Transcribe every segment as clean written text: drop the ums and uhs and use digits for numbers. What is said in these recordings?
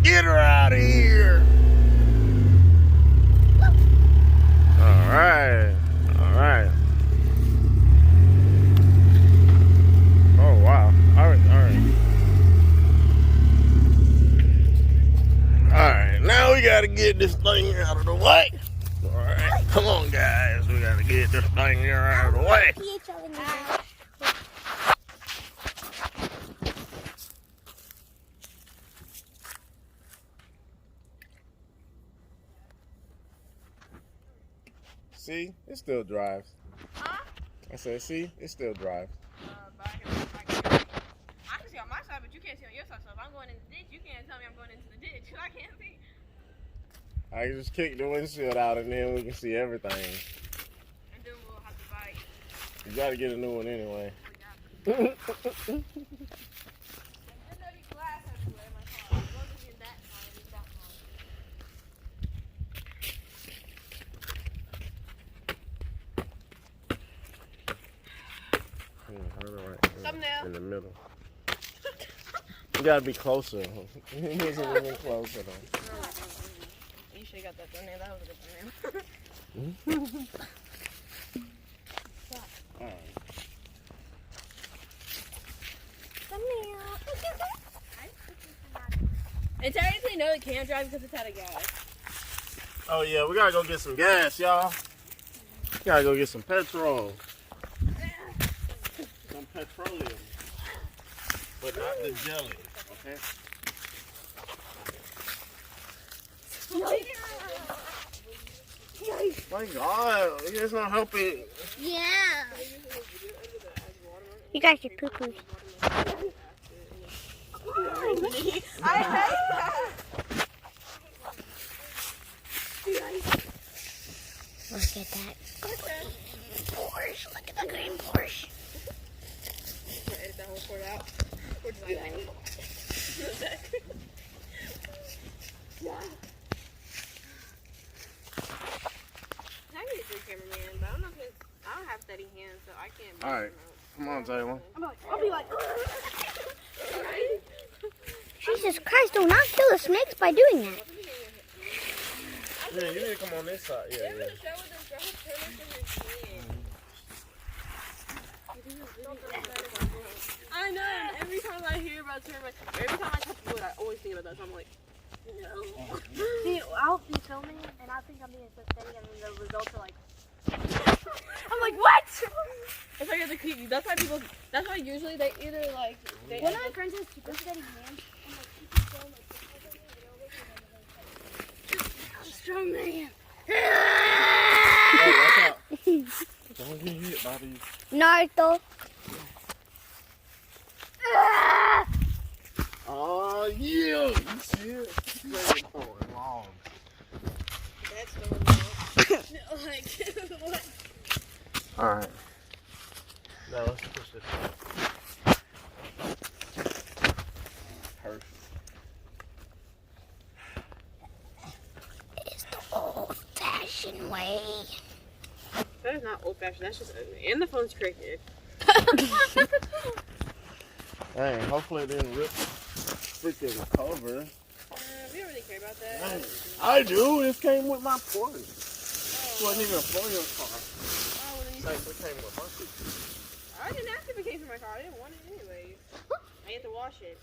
Get her out of here. All right. All right. Oh, wow. All right. All right. All right. Now we got to get this thing out of the way. All right. Come on, guys. We got to get this thing here out of the way. See? It still drives. Huh? I said, see? It still drives. But I can see on my side, but you can't see on your side. So if I'm going in the ditch, you can't tell me I'm going into the ditch. I can't see. I can just kick the windshield out and then we can see everything. And then we'll have to buy. You gotta get a new one anyway. Thumbnail. In the middle. You gotta be closer. He needs a little closer though. You should have got that thumbnail. That was a good thumbnail. Alright. And technically, no, it can't drive because it's out of gas. Oh yeah, we gotta go get some gas, y'all. We gotta go get some petrol. Some petroleum. But not the jelly, okay? My God, it's not helping. Yeah. You guys are poo-poos. I hate that. Look at that. Porsche. Look at the green Porsche. Edit that whole part out. Or just like I need a good cameraman, but I don't know if it's, I don't have steady hands, so I can't. All right, come on, Taylor. I'll be like. Jesus Christ, do not kill the snakes by doing that. Yeah, you need to come on this side. Yeah, yeah. I know. And every time I hear about termites, every time I touch wood, I always think about that. So I'm like, no. See, I'll be filming and I think I'm being so steady and then the results are like. I'm like, what? It's like the creepy. That's why people. That's why usually they either like. One of my friends has super steady hands. I'm like, keep it going, like, strong man. Hey, watch out. Don't get hit, Bobby. Naruto. Oh, yeah. You see it? Straight going long. That's the one. Like, what? All right. Now let's push this. Perfect. It's the old-fashioned way. That is not old fashioned. That's just ugly. And the phone's crooked. Hey, hopefully it didn't rip the freaking cover. We don't really care about that. I do. It came with my Porsche. It wasn't even for your car. Oh, well, then you It came with my car. I didn't ask if it came from my car. I didn't want it anyways. I had to wash it.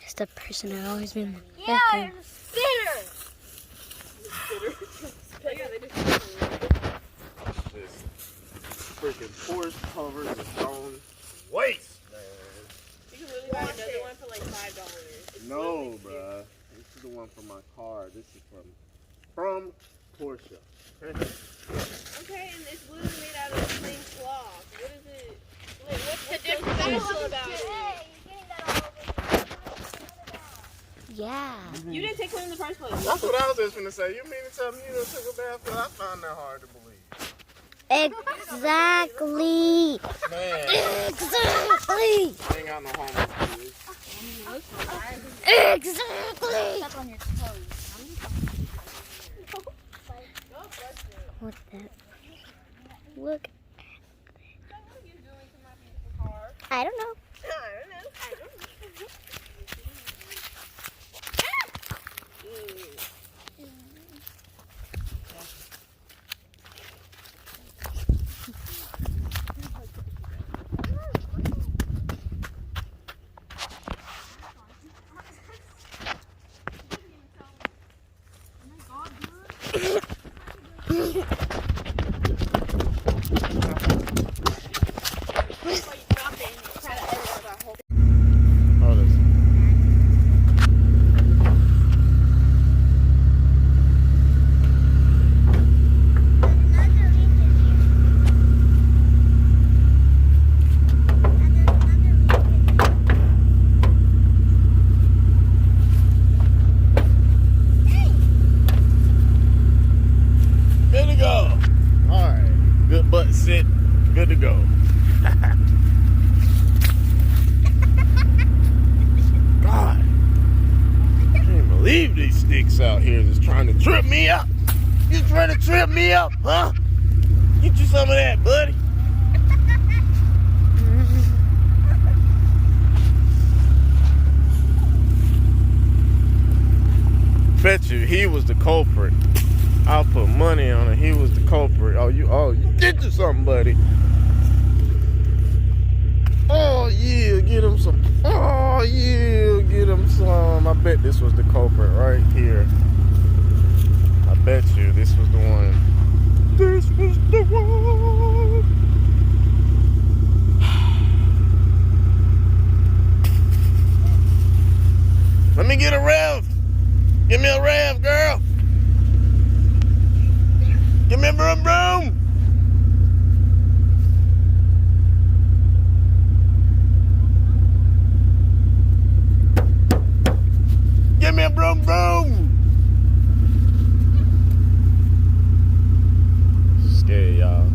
It's the person I've always been. Yeah, it's a spinner. Yeah, they just This freaking Porsche covered its own waste, man. You can really buy another one for like $5. No, bruh. This is the one from my car. This is from Porsche. Okay, and it's literally made out of the same cloth. What is it? Wait, what's so special about it? Yeah. You didn't take one in the first place. That's what I was just gonna say. You mean to tell me you done took a bath? Because I found that hard to believe. Exactly. Man, Exactly. I ain't got no homework to do. Exactly. What's that? Look. I don't know. ass out here just trying to trip me up. You trying to trip me up, huh? Get you some of that, buddy. Bet you he was the culprit. I'll put money on it. He was the culprit. Oh, you get you something, buddy. Oh yeah, get him some. Oh yeah, get him some. I bet this was the culprit right here. I bet you this was the one. This was the one. Let me get a rev. Give me a rev, girl. Give me a broom broom. Give me a broom broom. Scared, y'all.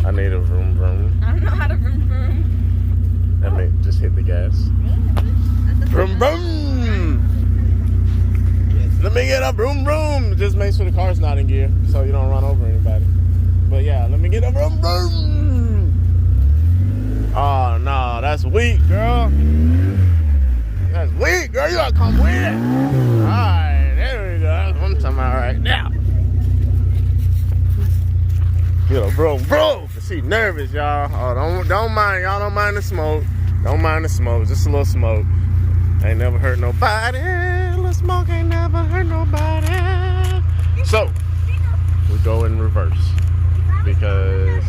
I need a vroom vroom. I don't know how to vroom vroom. Let me just hit the gas. Vroom vroom. Let me get a vroom vroom. Just make sure the car's not in gear so you don't run over anybody. But yeah, let me get a vroom vroom. Oh no, that's weak, girl. That's weak, girl. You gotta come with it. Alright, there we go. That's what I'm talking about right now. Get a vroom vroom. She nervous, y'all. Oh, don't mind. Y'all don't mind the smoke. Don't mind the smoke. Just a little smoke. Ain't never hurt nobody. Little smoke ain't never hurt nobody. So, we go in reverse because